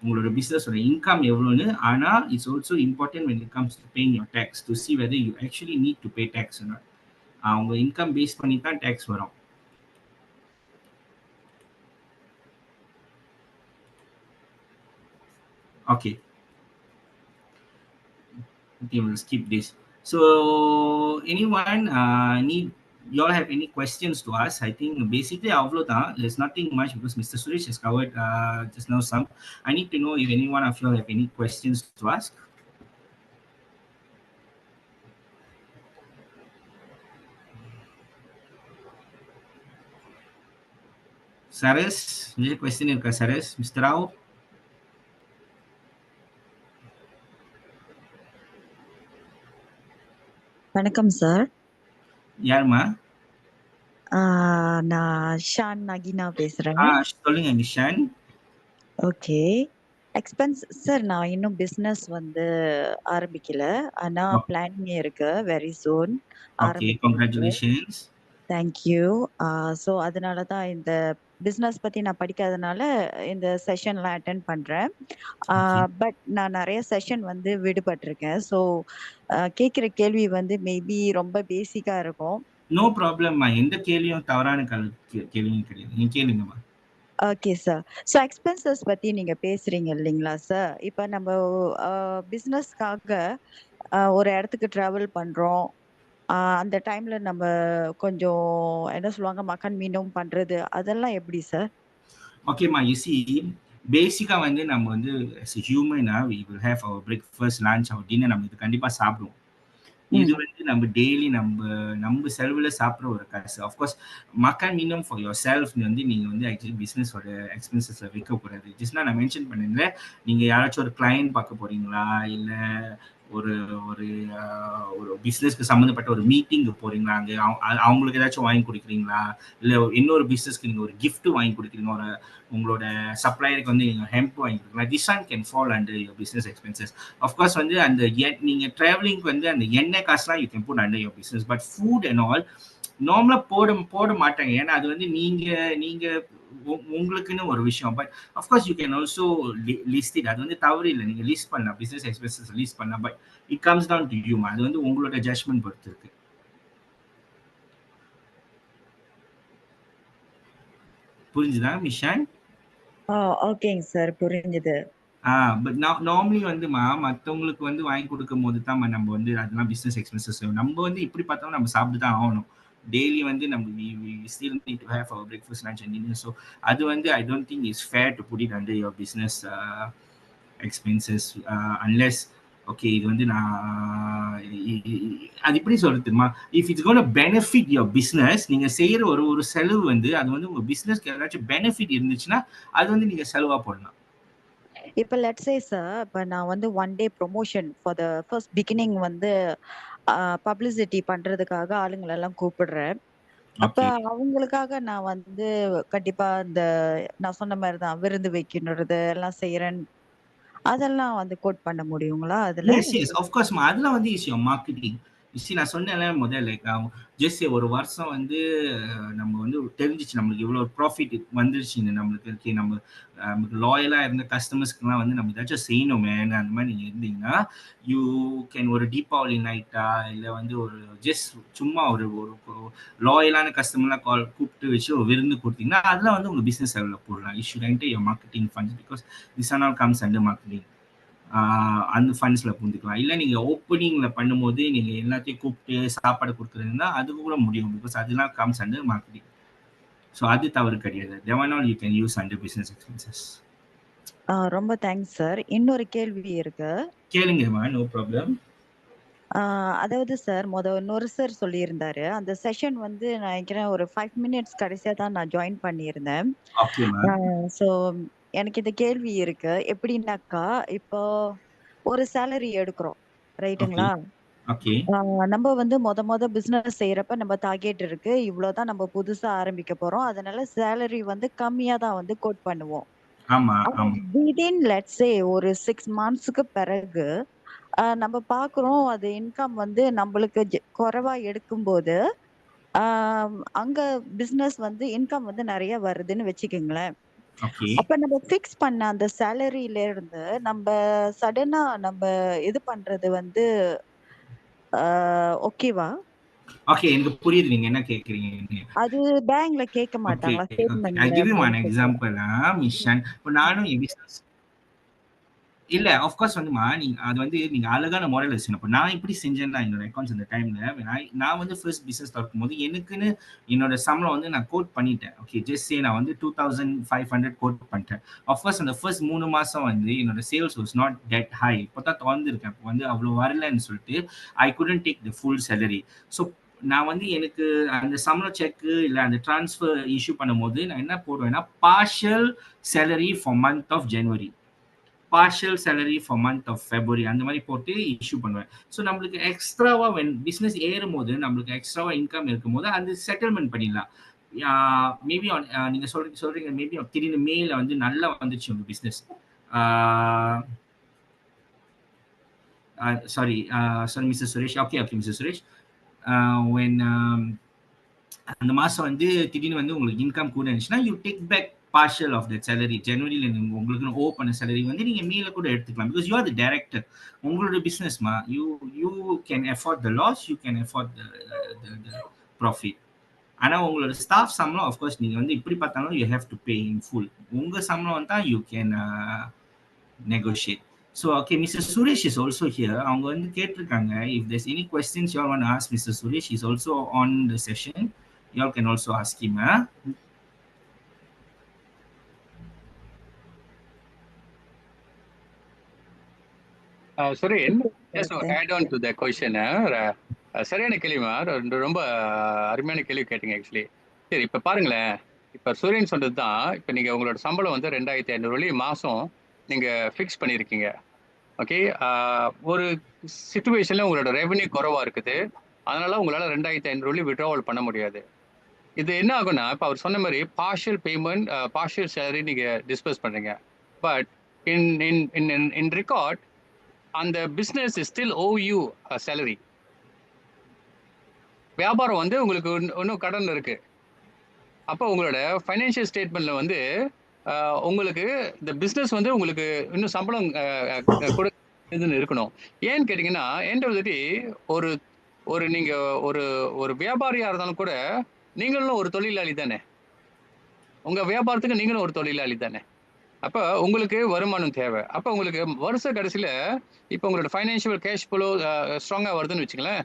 உங்களோட பிஸ்னஸோட income எவ்வளோன்னு, ஆனால் it's also important when it comes to paying your tax to see whether you actually need to pay tax or not. உங்க income base பண்ணி தான் tax வரும். Okay. Okay, we'll skip this. So anyone you all have any questions to us? I think basically there's nothing much because Mr. Suresh has covered just now some. I need to know if anyone of you have any questions to ask. Saras, any question irukka Saras? Mr. Rao? வணக்கம் sir. யாருமா? நான் Shawn Nagina பேசுறேன். சொல்லுங்க Nishan. Okay. Expense sir, நான் இன்னும் business வந்து ஆரம்பிக்கல. ஆனா பிளானிங் இருக்கு very soon. Okay, congratulations. Thank you. So அதனால தான் இந்த பிஸ்னஸ் பத்தி நான் படிக்காதனால இந்த செஷன்லாம் அட்டென்ட் பண்றேன். பட் நான் நிறைய செஷன் வந்து விடுபட்டிருக்கேன். ஸோ கேட்குற கேள்வி வந்து மேபி ரொம்ப பேசிக்கா இருக்கும். நோ ப்ராப்ளம்மா, எந்த கேள்வியும் தவறான கேள்வியும் கிடையாது, நீங்க கேளுங்கம்மா. Okay sir. ஸோ எக்ஸ்பென்சஸ் பத்தி நீங்க பேசுறீங்க இல்லைங்களா சார்? இப்போ நம்ம பிஸ்னஸ்க்காக ஒரு இடத்துக்கு டிராவல் பண்றோம். அந்த டைம்ல நம்ம கொஞ்சம் என்ன சொல்லுவாங்க, மக்கான் மீண்டும் பண்றது அதெல்லாம் எப்படி சார்? ஓகேம்மா, யூ சி பேசிக்கா வந்து நம்ம வந்து as a human we will have our breakfast, lunch, our dinner. நம்ம இது கண்டிப்பா சாப்பிடுவோம். இது வந்து நம்ம டெய்லி நம்ம செலவுல சாப்பிட்ற ஒரு காசு. ஆஃப்கோர்ஸ் மக்கான் மீனம் ஃபார் யுவர் செல்ஃப் வந்து நீங்க வந்து ஆக்சுவலி பிஸ்னஸோட எக்ஸ்பென்சஸ்ல வைக்கக்கூடாது. ஜஸ்ட்னா நான் மென்ஷன் பண்ணிருந்தேன், நீங்க யாராச்சும் ஒரு கிளையண்ட் பார்க்க போறீங்களா, இல்லை ஒரு ஒரு ஒரு பிஸ்னஸ்க்கு சம்மந்தப்பட்ட ஒரு மீட்டிங்கு போறீங்களா, அங்கே அவங்களுக்கு ஏதாச்சும் வாங்கி கொடுக்குறீங்களா, இல்லை இன்னொரு பிஸ்னஸ்க்கு நீங்கள் ஒரு கிஃப்ட் வாங்கி கொடுக்குறீங்க, ஒரு உங்களோட சப்ளையருக்கு வந்து நீங்கள் ஹெம்ப் வாங்கி கொடுக்கலாம், this one can fall under your business expenses. Of course வந்து அந்த நீங்கள் ட்ராவலிங்க்கு வந்து அந்த எண்ணெய் காசுலாம் you can put under your business. But food and all நார்மலாக போட மாட்டாங்க, ஏன்னா அது வந்து நீங்கள் உங்களுக்குன்னு ஒரு விஷயம். But of course you can also list it. அது வந்து தவறு இல்லை, நீங்கள் லிஸ்ட் பண்ணலாம், பிஸ்னஸ் எக்ஸ்பென்சஸ் லிஸ்ட் பண்ணலாம். But it comes down to you. அது வந்து உங்களோட ஜட்ஜ்மெண்ட் பொறுத்து இருக்கு. புரிஞ்சுதா மிஷான்? ஓகேங்க சார், புரிஞ்சுது. பட் நார்மலி வந்து மற்றவங்களுக்கு வந்து வாங்கி கொடுக்கும் போது தான் நம்ம வந்து அதெல்லாம் பிஸ்னஸ் எக்ஸ்பென்சஸ். நம்ம வந்து இப்படி பார்த்தோம், நம்ம சாப்பிட்டு தான் ஆகணும். டெய்லி வந்து நம்ம we still need to have our breakfast, lunch and dinner. So அது வந்து I don't think it's fair to put it under your business expenses unless okay இது வந்து நான் அது எப்படி சொல்றதுமா, if it's going to benefit your business, நீங்க செய்யற ஒரு செலவு வந்து அது வந்து உங்க பிசினஸ்க்கு ஏதாச்சும் பெனிஃபிட் இருந்துச்சுன்னா அது வந்து நீங்க செலவா போடலாம். இப்போ லெட்ஸ் சே சார், இப்போ நான் வந்து one day promotion for the first beginning வந்து பப்ளிசிட்டி பண்றதுக்காக ஆளுங்களை எல்லாம் கூப்பிடுறேன். அப்ப அவங்களுக்காக நான் வந்து கண்டிப்பா இந்த நான் சொன்ன மாதிரிதான் விருந்து வைக்கணுறது எல்லாம் செய்யறேன், அதெல்லாம் வந்து கோட் பண்ண முடியுங்களா அதுல? Yes, of course. அதெல்லாம் வந்து இஸ் யுவர் மார்க்கெட்டிங். நான் சொன்னேன்ல முதல்ல லைக் ஜஸ்ட் ஒரு வருஷம் வந்து நம்ம வந்து தெரிஞ்சிச்சு நம்மளுக்கு இவ்வளோ ப்ராஃபிட் வந்துருச்சுன்னு நம்மளுக்கு. ஓகே, நமக்கு லாயலாக இருந்த கஸ்டமர்ஸ்க்குலாம் வந்து நம்ம ஏதாச்சும் செய்யணுமே அந்த மாதிரி நீங்கள் இருந்தீங்கன்னா யூ கேன் ஒரு தீபாவளி நைட்டா இல்லை வந்து ஒரு ஜஸ்ட் சும்மா ஒரு ஒரு லாயலான கஸ்டமர்லாம் கூப்பிட்டு வச்சு ஒரு விருந்து கொடுத்தீங்கன்னா அதெல்லாம் வந்து உங்கள் பிஸ்னஸ் லெவலில் போடலாம். You should enter your marketing funds because this are all comes under marketing. அந்த ஃபண்ட்ஸில் புரிஞ்சுக்கலாம். இல்லை நீங்கள் ஓப்பனிங்கில் பண்ணும்போது நீங்கள் எல்லாத்தையும் கூப்பிட்டு சாப்பாடு கொடுக்குறதுன்னா அதுக்கு கூட முடியும் பிகாஸ் அதெல்லாம் கம்ஸ் அண்டர் மார்க்கெட்டிங். ஸோ அது தவறு கிடையாது. தேவனால் you can use under business expenses. ரொம்ப தேங்க்ஸ் சார். இன்னொரு கேள்வி இருக்கு. கேளுங்கம்மா, நோ ப்ராப்ளம். அதாவது சார் இன்னொரு சார் சொல்லியிருந்தாரு அந்த செஷன் வந்து நான் நினைக்கிறேன் ஒரு 5 மினிட்ஸ் கடைசியா தான் நான் ஜாயின் பண்ணியிருந்தேன். ஸோ எனக்கு இந்த கேள்வி இருக்கு. எப்படின்னாக்கா இப்போ ஒரு சேலரி எடுக்கிறோம் ரைட்டுங்களா? நம்ம வந்து மொத பிசினஸ் செய்யறப்ப நம்ம டார்கெட் இருக்கு, இவ்வளவுதான் நம்ம புதுசா ஆரம்பிக்க போறோம், அதனால சேலரி வந்து கம்மியா தான் வந்து கோட் பண்ணுவோம். விதின் லெட்ஸ் சே ஒரு 6 மந்த்ஸ்க்கு பிறகு நம்ம பாக்குறோம் அது இன்கம் வந்து நம்மளுக்கு குறைவா எடுக்கும்போது அங்க பிசினஸ் வந்து இன்கம் வந்து நிறைய வருதுன்னு வச்சுக்கோங்களேன். அப்ப நம்ம பிக்ஸ் பண்ண அந்த சேலரியில இருந்து நம்ம சடனா நம்ம இது பண்றது வந்து ஓகேவா? ஓகே, எனக்கு புரியுது நீங்க என்ன கேக்குறீங்க. அது பேங்க்ல கேட்க மாட்டாங்களா ஸ்டேட்மென்ட்ல? I give you one example. மிஷன் இப்போ நானும் என் பிசினஸ் இல்ல ஆஃப் கோர்ஸ் வந்துமா நீங்க அது வந்து நீங்க அழகான மாடல் வச்சுக்கணும். இப்போ நான் இப்படி செஞ்சேன்னா என்னோட அக்கௌண்ட்ஸ் அந்த டைம்ல நான் வந்து ஃபர்ஸ்ட் பிசினஸ் திறக்கும் போது எனக்குன்னு என்னோட சம்பளம் வந்து நான் கோட் பண்ணிட்டேன். ஓகே, ஜஸ்ட் சே நான் வந்து 2500 கோட் பண்ணிட்டேன். ஆஃப் கோர்ஸ் அந்த ஃபர்ஸ்ட் 3 மாசம் வந்து என்னோட sales was not that high. இப்போ தான் திறந்துருக்கேன், இப்போ வந்து அவ்வளோ வரலன்னு சொல்லிட்டு ஐ couldn't take the full salary. So நான் வந்து எனக்கு அந்த சம்பள செக்கு இல்லை அந்த டிரான்ஸ்ஃபர் இஷ்யூ பண்ணும்போது நான் என்ன போடுவேன்னா partial salary for month of January, partial salary for month of February அந்த மாதிரி போட்டு இஷ்யூ பண்ணுவேன். ஸோ நம்மளுக்கு எக்ஸ்ட்ராவா பிஸ்னஸ் ஏறும் போது நம்மளுக்கு எக்ஸ்ட்ராவா இன்கம் இருக்கும் போது அது செட்டில்மெண்ட் பண்ணிடலாம். மேபி நீங்க சொல்றீங்க மேபி திடீர்னு மேல வந்து நல்லா வந்துச்சு உங்க business. Sorry mister Suresh. Okay mister Suresh, when அந்த மாசம் வந்து திடீர்னு வந்து உங்களுக்கு இன்கம் கூட இருந்துச்சுன்னா you take back partial of that salary. ஜனவரியில உங்களுக்கு ஓ பண்ண சேலரி வந்து நீங்க மேல கூட எடுத்துக்கலாம் because you are the director. உங்களோட பிசினஸ்மா you can afford the loss, you can afford the profit. ஆனா உங்களோட ஸ்டாஃப் சம்பளம் ஆஃப்கோர்ஸ் நீங்க வந்து இப்படி பார்த்தாலும் you have to pay in full. உங்க சம்பளம் வந்தா you can negotiate. So, okay, Mr. Suresh is also here. அவங்க வந்து கேட்டிருக்காங்க, if there's any questions you all want to ask Mr. Suresh, he's also on the session. You all can also ask him. Suren, just to add on to the question, சரியான கேள்விமா, ரொம்ப அருமையான கேள்வி கேட்டீங்க actually. சரி, இப்போ பாருங்களேன், இப்போ சூரியன் சொன்னது தான். இப்போ நீங்கள் உங்களோட சம்பளம் வந்து 2500 மாதம் நீங்கள் ஃபிக்ஸ் பண்ணியிருக்கீங்க. ஓகே, ஒரு சிச்சுவேஷனில் உங்களோட ரெவன்யூ குறைவாக இருக்குது, அதனால உங்களால் 2500 விட்ராவல் பண்ண முடியாது. இது என்ன ஆகும்னா, இப்போ அவர் சொன்ன மாதிரி பார்ஷியல் பேமெண்ட், பார்ஷியல் சேலரி நீங்கள் டிஸ்பர்ஸ் பண்ணுறீங்க. பட் இன் ரெக்கார்ட் அந்த business is still owe you salary. வியாபாரம் வந்து உங்களுக்கு இன்னும் கடன் இருக்கு. அப்போ உங்களோட ஃபைனான்சியல் ஸ்டேட்மெண்ட்ல வந்து உங்களுக்கு இந்த பிஸ்னஸ் வந்து உங்களுக்கு இன்னும் சம்பளம் கொடுக்குதுன்னு இருக்கணும். ஏன்னு கேட்டிங்கன்னா, எண்ட் ஆஃப் தி டே ஒரு நீங்க ஒரு வியாபாரியா இருந்தாலும் கூட நீங்களும் ஒரு தொழிலாளி தானே. உங்க வியாபாரத்துக்கு நீங்களும் ஒரு தொழிலாளி தானே. அப்போ உங்களுக்கு வருமானம் தேவை. அப்போ உங்களுக்கு வருஷ கடைசியில் இப்போ உங்களோட ஃபைனான்ஷியல் கேஷ் ஃப்ளோ ஸ்ட்ராங்காக வருதுன்னு வச்சுங்களேன்.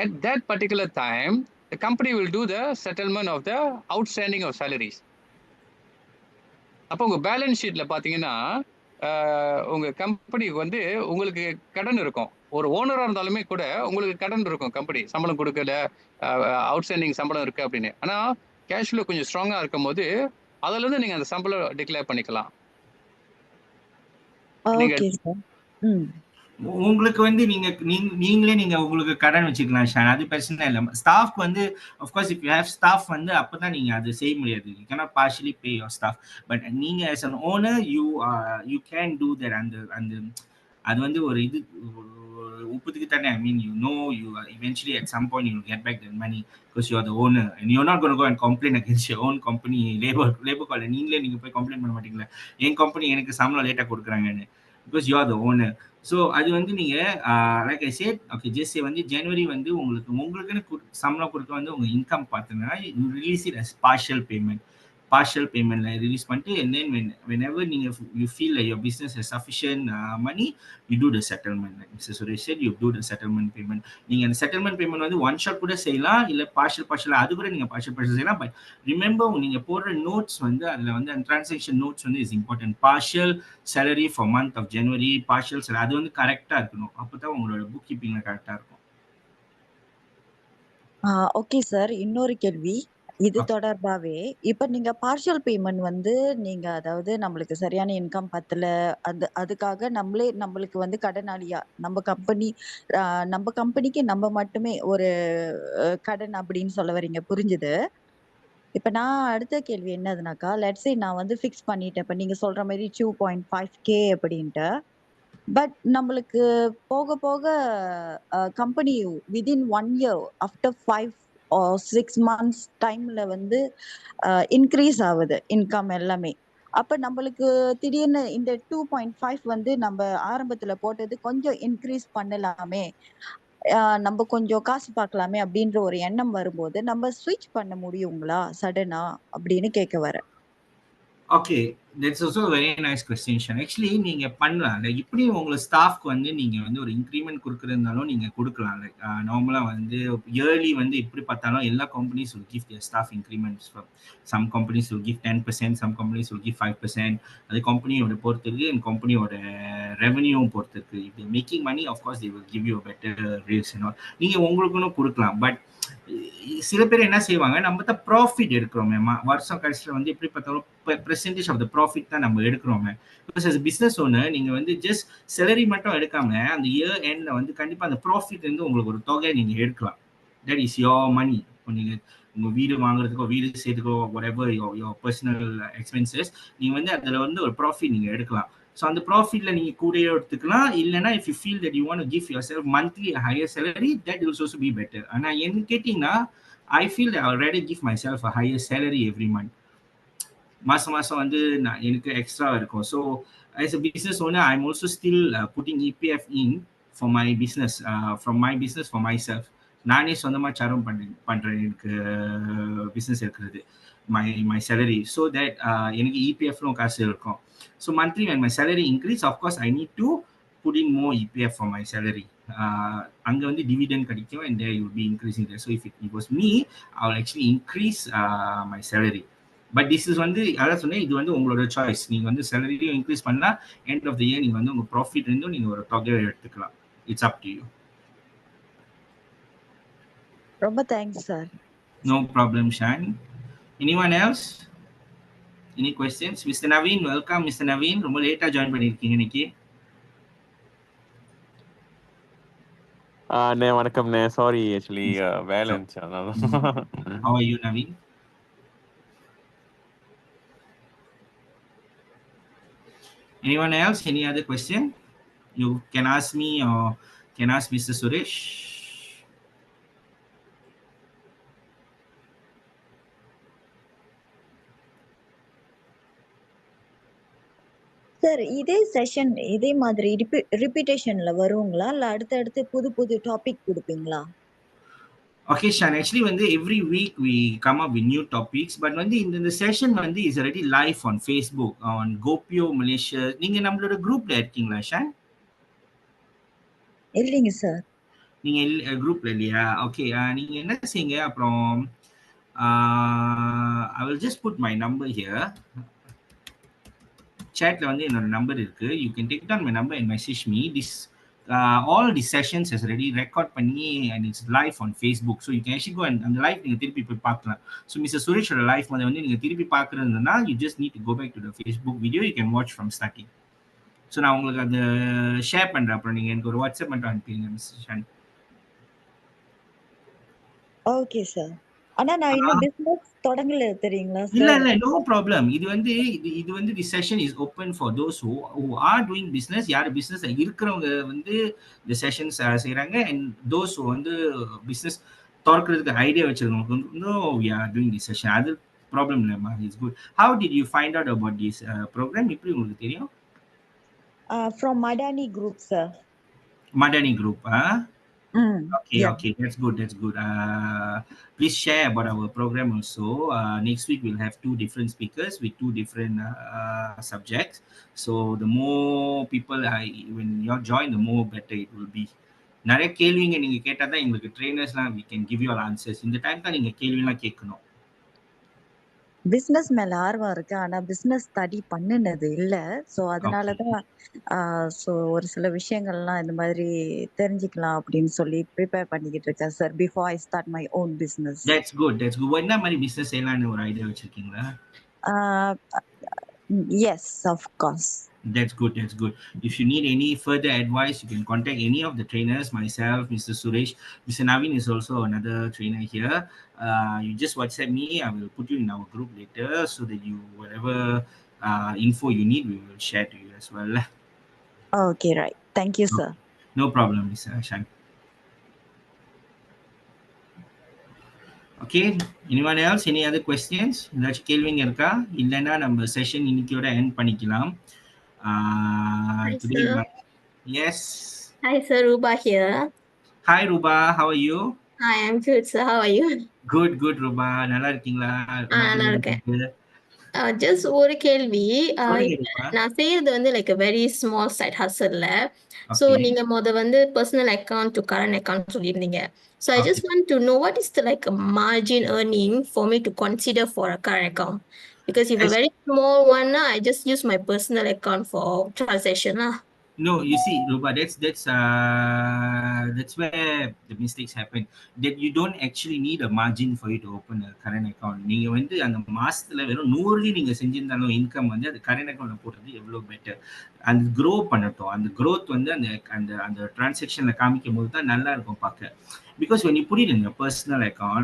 At that particular time, the company will do the settlement of the outstanding of salaries. அப்போ உங்கள் பேலன்ஸ் ஷீட்டில் பார்த்தீங்கன்னா உங்கள் கம்பெனிக்கு வந்து உங்களுக்கு கடன் இருக்கும். ஒரு ஓனராக இருந்தாலுமே கூட உங்களுக்கு கடன் இருக்கும். கம்பெனி சம்பளம் கொடுக்கல, அவுட்ஸ்டாண்டிங் சம்பளம் இருக்குது அப்படின்னு. ஆனால் கேஷ் ஃப்ளோ கொஞ்சம் ஸ்ட்ராங்காக இருக்கும் போது அதிலேருந்து நீங்கள் அந்த சம்பளம் டிக்ளேர் பண்ணிக்கலாம். உங்களுக்கு வந்து நீங்களே உங்களுக்கு கடன் வச்சுக்கலாம் ஷான், அது பிரச்சனை இல்லை. ஸ்டாஃப் வந்து of course if you have staff வந்து அப்பதான் நீங்க அது செய்ய முடியாது. You cannot partially pay your staff. But நீங்க as an owner you can do that. அந்த அது வந்து ஒரு இது உப்புத்துக்கு தானே, I mean, you know, you eventually at some point you will get back that money because you are the owner and you're not going to go and complain against your own company labor call. நீங்க போய் complaint பண்ண மாட்டீங்களா, என் company எனக்கு சம்பளம் லேட்டா கொடுக்குறாங்கன்னு, because you are the owner. ஸோ அது வந்து நீங்க like I said, okay just வந்து ஜனவரி வந்து உங்களுக்குன்னு சம்பளம் கொடுக்க வந்து உங்க இன்கம் பார்த்தீங்கன்னா you release it as partial payment release பண்ணிட்டு, and then whenever you feel like your business has sufficient money, you do the settlement. Like Mr. Suresh said, you do the settlement payment. நீங்க அந்த settlement payment வந்து one shot கூட செய்யலாம், இல்ல partial அது கூட நீங்க partial செய்யலாம். பட் ரிமெம்பர், நீங்க போடுற நோட்ஸ் வந்து அதுல வந்து அந்த transaction notes வந்து is important. partial salary for month of January, partial salary அது வந்து கரெக்டா இருக்கணும். அப்பதான் உங்களோட புக் கீப்பிங்ல கரெக்டா இருக்கும். ஓகே சார், இன்னொரு கேள்வி இது தொடர்பாவே. இப்ப நீங்க பார்ஷியல் பேமெண்ட் வந்து நீங்க அதாவது நம்மளுக்கு சரியான இன்கம் பத்தல, அதுக்காக நம்மளுக்கு வந்து கடனாளியா நம்ம கம்பெனிக்கு நம்ம மட்டுமே ஒரு கடன் அப்படின்னு சொல்ல வரீங்க, புரிஞ்சுது. இப்ப நான் அடுத்த கேள்வி என்னதுனாக்கா, லெட்ஸ் சே நான் வந்து ஃபிக்ஸ் பண்ணிட்டேன். இப்ப நீங்க சொல்ற மாதிரி 2.5K அப்படின்ட்டு. பட் நம்மளுக்கு போக போக company within 1 year after 5 or 6 months டைம்ல வந்து இன்க்ரீஸ் ஆகுது இன்கம் எல்லாமே. அப்ப நம்மளுக்கு திடீர்னு இந்த 2.5 வந்து நம்ம ஆரம்பத்துல போட்டது கொஞ்சம் இன்க்ரீஸ் பண்ணலாமே, நம்ம கொஞ்சம் காசு பார்க்கலாமே அப்படின்ற ஒரு எண்ணம் வரும்போது நம்ம ஸ்விட்ச் பண்ண முடியுங்களா சடனா அப்படின்னு கேட்க வரேன். Okay, that's also very nice question. Actually நீங்க பண்ணலாம். லைக் இப்படி உங்க ஸ்டாஃப்க்கு வந்து நீங்க வந்து ஒரு இன்க்ரிமெண்ட் கொடுக்குறதுனாலும் நீங்க கொடுக்கலாம். லைக் நார்மலா வந்து இயர்லி வந்து எப்படி பார்த்தாலும் எல்லா companies will give their staff increments. Some companies will give 10%, some companies will give 5%. அது கம்பெனியோட பொறுத்து இருக்கு, and கம்பெனியோட ரெவன்யூ பொறுத்து இருக்கு. if they making money, of course they will give you a better raise and all. நீங்க உங்களுக்குன்னு கொடுக்கலாம். பட் சில பேர் என்ன செய்வாங்க, நம்ம தான் ப்ராஃபிட் எடுக்கிறோமே வருஷம் கடைசியில் வந்து எப்படி பார்த்தாலும் பெர்சன்டேஜ் ஆஃப் த ப்ராஃபிட் தான் நம்ம எடுக்கிறோமே. Because as a business owner நீங்க வந்து ஜஸ்ட் சேலரி மட்டும் எடுக்காம அந்த இயர் எண்ட்ல வந்து கண்டிப்பா அந்த ப்ராஃபிட் இருந்து உங்களுக்கு ஒரு தொகை நீங்க எடுக்கலாம். That is your money. இப்போ நீங்க உங்க வீடு வாங்குறதுக்கோ வீடு செய்யறதுக்கோ whatever your personal expenses, நீங்க வந்து அதுல வந்து ஒரு ப்ராஃபிட் நீங்க எடுக்கலாம். ஸோ அந்த ப்ராஃபிட்ல நீங்க கூட எடுத்துக்கலாம். இல்லைன்னா if you feel that you want to give your self monthly higher salary, that will also be better. ஆனால் என்ன கேட்டீங்கன்னா, I feel I already give my self a higher salary every month. மாசம் வந்து நான் எனக்கு எக்ஸ்ட்ரா இருக்கும். So as a business owner, I'm also still putting EPF in for my business, from my business for myself. நானே சொந்தமாக சாரம் பண்றேன் எனக்கு பிஸ்னஸ் இருக்கிறது, my salary, so that எனக்கு EPF-லும் காசு இருக்கும். So monthly when my salary increase, of course I need to put in more EPF for my salary. அங்க வந்து dividend கிடைக்கும், and there will be increasing there. So if it was me, I will actually increase my salary. But this is வந்து அதான் சொன்னேன், இது வந்து உங்களோட choice. நீங்க வந்து சேலரியும் இன்க்ரீஸ் பண்ணலாம், எண்ட் ஆஃப் த இயர் நீங்க வந்து உங்க ப்ராஃபிட் இருந்தும் நீங்க ஒரு தொகையை எடுத்துக்கலாம். It's up to you. ரொம்ப thanks sir. No problem Shaan. Anyone else? Any questions? Mister Naveen, welcome mister Naveen. ரொம்ப லேட்டா ஜாயின் பண்ணிருக்கீங்க இன்னைக்கு. நே வணக்கம் நே, சாரி ஆக்சுவலி வேலை இருந்துச்சு அதனால. How are you Naveen? Anyone else? Any other question? You can ask me or can ask Mr. Suresh. Sir, இதே செஷன் இதே மாதிரி ரிப்பீட்டேஷன்ல வருங்களா, இல்ல அடுத்தடுத்து புது டாபிக் கொடுப்பீங்களா? Okay Shan, actually வந்து every week we come up with new topics, but வந்து இந்த session வந்து is already live on Facebook, on Gopio Malaysia. நீங்க நம்மளோட குரூப்ல இருக்கீங்களா ஷான்? இல்லைங்க சார். நீங்க குரூப்ல இல்லையா? ஓகே, நீங்க என்ன செய்யுங்க, அப்புறம் I will just put my number here. Chatல வந்து என்னோட நம்பர் இருக்கு. You can take down my number and message me. This all the sessions is already record பண்ணி and it's live on Facebook, so you can actually go and அந்த live நீங்க திருப்பி போய் பார்க்கலாம். So Mr. Suresh ஓட live வந்து நீங்க திருப்பி பார்க்கறதுன்னா you just need to go back to the Facebook video. You can watch from starting. So நான் உங்களுக்கு அதை ஷேர் பண்றேன், அப்புறம் நீங்க எனக்கு ஒரு வாட்ஸ்அப் மட்டும் அனுப்பிடுங்க மிஸ்டர் ஷான். Okay sir. ஆனா நான் இன்னும் பிசினஸ் தொடங்கல தெரியுங்களா இல்ல சார்? இல்ல நோ ப்ராப்ளம். இது வந்து the session is open for those who are doing business. யார் பிசினஸ் இருக்கிறவங்க வந்து இந்த செஷன்ஸ் செய்றாங்க. அண்ட் தோஸ் வந்து பிசினஸ் திறக்கிறதுக்கு ஐடியா வச்சிருக்கவங்க வந்து we are doing this session. அது ப்ராப்ளம் இல்லம்மா. It's good. How did you find out about this program? எப்படி உங்களுக்கு தெரியும்? From Madani Group, sir. Madani Group, Okay, Yeah. okay, that's good, that's good. Please share about our program also. Next week we'll have 2 different speakers with 2 different subjects. So the more people when you join, the more better it will be. நிறைய கேள்விங்க நீங்க கேட்டா தான் எங்களுக்கு ட்ரெயினர்ஸ்லாம் we can give you all answers. இந்த time தான் நீங்க கேள்விலாம் கேட்கணும். பிசினஸ் மேல ஆர்வம் இருக்கு. ஆனா பிசினஸ் ஸ்டடி பண்ணுனது இல்ல. சோ அதனாலதான் சோ ஒரு சில விஷயங்கள்லாம் இந்த மாதிரி தெரிஞ்சுக்கலாம் அப்படின்னு சொல்லி ப்ரிப்பேர் பண்ணிக்கிட்டு இருக்கேன் sir. Before I start my own business. That's good, that's good. என்ன மாதிரி பிசினஸ் செய்யலாம்னு ஒரு ஐடியா வச்சிருக்கீங்களா? Yes, of course. That's good, that's good. If you need any further advice, you can contact any of the trainers, myself, Mr. Suresh. Mr. Navin is also another trainer here. You just WhatsApp me. I will put you in our group later so that you, whatever info you need, we will share to you as well. Okay, right. Thank you, sir. No problem, Mr. Ashan. Okay, anyone else? Any other questions? ஏதாச்சும் கேள்விங்க இருக்கா? இல்லைன்னா நம்ம session இன்னைக்கோட end பண்ணிக்கலாம். Hi, Today, sir. yes. Hi, sir. Ruba here. Hi, Ruba. How are you? Hi, I'm good, sir. How are you? Good, good, Ruba. நல்லா இருக்கீங்களா? நல்லா இருக்கேன். Just ஒரு கேள்வி. நான் செய்யறது வந்து like a very small side hustle. So நீங்க வந்து personal account to current account சொல்லியிருந்தீங்க. So I just want to know what is the like a margin earning for me to consider for a current account. Because if a very small one, I just use my personal account for transaction. No, you see, Ruba, that's where the mistakes happen. That you don't actually need a margin for you to open a current account. நீங்க வந்து அந்த மாசத்துல வெறும் 100 நீங்க செஞ்சிருந்தாலும் income வந்து அது current அக்கௌண்ட்ல போடுறது எவ்வளவு பெட்டர். அந்த க்ரோ பண்ணட்டும். அந்த growth வந்து அந்த அந்த டிரான்சாக்ஷன்ல காமிக்கும் போது தான் நல்லா இருக்கும் பார்க்க. Because when you put it in your personal account,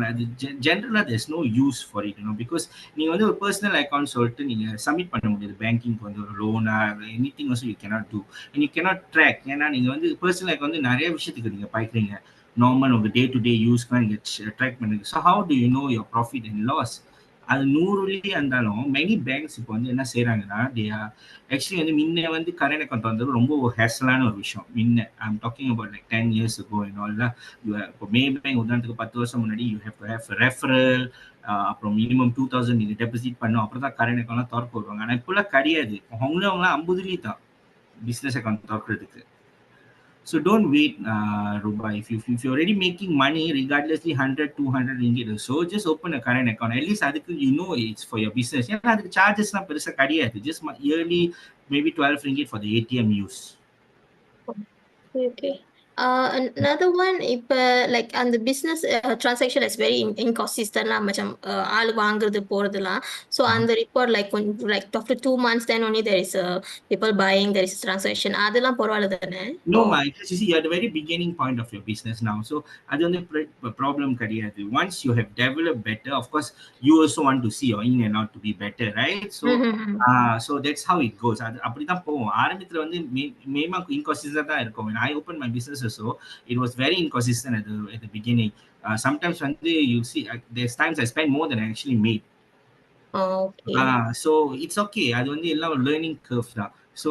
generally there's no use for it, because நீங்க வந்து ஒரு personal account சொல்லிட்டு நீங்க சப்மிட் பண்ண முடியாது. பேங்கிங்க்கு வந்து ஒரு லோனா anything also you cannot do and you cannot track. ஏன்னா நீங்க வந்து personal account வந்து நிறைய விஷயத்துக்கு நீங்க பாய்க்கிறீங்க. நார்மல் உங்க டே டு டே யூஸ்க்கு நீங்க ட்ராக் பண்ணுங்க. So how do you know your profit and loss? அது 100 இருந்தாலும் மெனி பேங்க்ஸ் இப்போ வந்து என்ன செய்யறாங்கன்னா ஆக்சுவலி வந்து முன்ன வந்து கரண்ட் அக்கௌண்ட் வந்து ரொம்ப ஹேசலான ஒரு விஷயம். முன்ன I'm talking about like 10 years ago and all that. இப்போ மே பேங்க் உதாரணத்துக்கு 10 வருஷம் முன்னாடி you have to have referral, அப்புறம் மினிமம் 2000 நீங்க டெபாசிட் பண்ணும், அப்புறம் தான் கரண்ட் அக்கௌண்ட்லாம் திறக்க வருவாங்க. ஆனால் இப்போலாம் கிடையாது. அவங்களாம் 50 தான் பிஸ்னஸ் அக்கௌண்ட் திறக்கிறதுக்கு. So don't wait, Ruba. If you're already making money, regardlessly 100, 200 ringgit or so, just open a current account. At least you know it's for your business. Yeah, the charges not பெருசா கிடையாது. Just yearly maybe 12 ringgit for the ATM use. Okay. Another one, if like on the business transaction is very inconsistent macam ஆள் வாங்குறது போறதுலாம். So on the report like when like after 2 months then only there is people buying, there is transaction. அதெல்லாம் பரவாயில்லை தானே? No, because you see, you're at the very beginning point of your business now. So அது வந்து problem கிடையாது. Once you have developed better, of course, you also want to see your in and out to be better, right? So so that's how it goes. அப்படிதான் போகும். ஆரம்பத்துல வந்து மேமா inconsistent தான் இருக்கும். When I opened my business also, it was very inconsistent at the beginning. Sometimes வந்து you see, there's times I spend more than I actually made. Okay. So it's okay. அது வந்து எல்லாம் ஒரு learning curve தான். So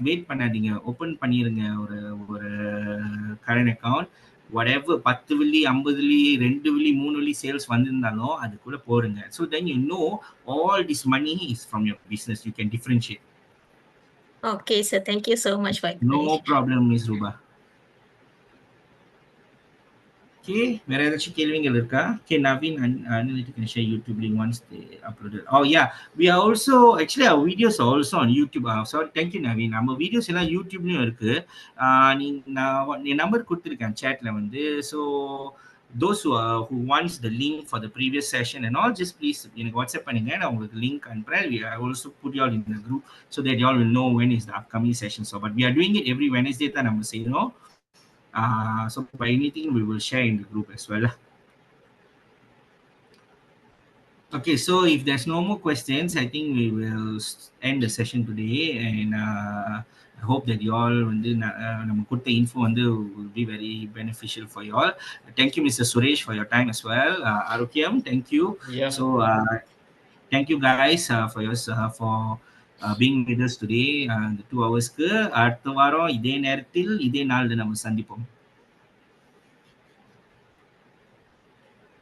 wait பண்ணாதீங்க, open பண்ணிடுங்க ஒரு current account. whatever 10 வெள்ளி 50 வெள்ளி 2 வெள்ளி 3 வெள்ளி சேல்ஸ் வந்திருந்தாலும் அதுக்குள்ள போடுங்க. So then you know all this money is from your business. You can differentiate. Okay, sir. Thank you so much for No problem, Miss Ruba. Okay, வேற ஏதாச்சும் கேள்விகள் இருக்கா? Okay, Naveen and you can share YouTube link once they uploaded. Oh yeah, we are also actually our videos are also on YouTube. Sorry, thank you Naveen. நம்ம videos எல்லாம் யூடியூப்லயும் இருக்கு. நீ number கொடுத்திருக்கேன் chatல வந்து. So those who wants the link for the previous session and all, just please எனக்கு WhatsApp பண்ணுங்க. நான் உங்களுக்கு லிங்க் அனுப்புறேன். I also put you all in the group so that you all will know when is the upcoming session. So but we are doing it every Wednesday தான் நம்ம செய்யணும். So by anything we will share in the group as well. Okay, so if there's no more questions, I think we will end the session today, and I hope that you all நம்ம கொடுத்த info will be very beneficial for you all. Thank you, Mr. Suresh, for your time as well. Arukyam, thank you. Yeah. So thank you guys for being with us today. The 2 hours-க்கு அடுத்த வாரம் இதே நேரத்தில் இதே நாள் நம்ம சந்திப்போம்.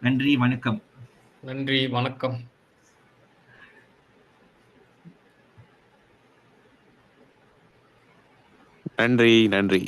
நன்றி, வணக்கம். நன்றி, வணக்கம். நன்றி.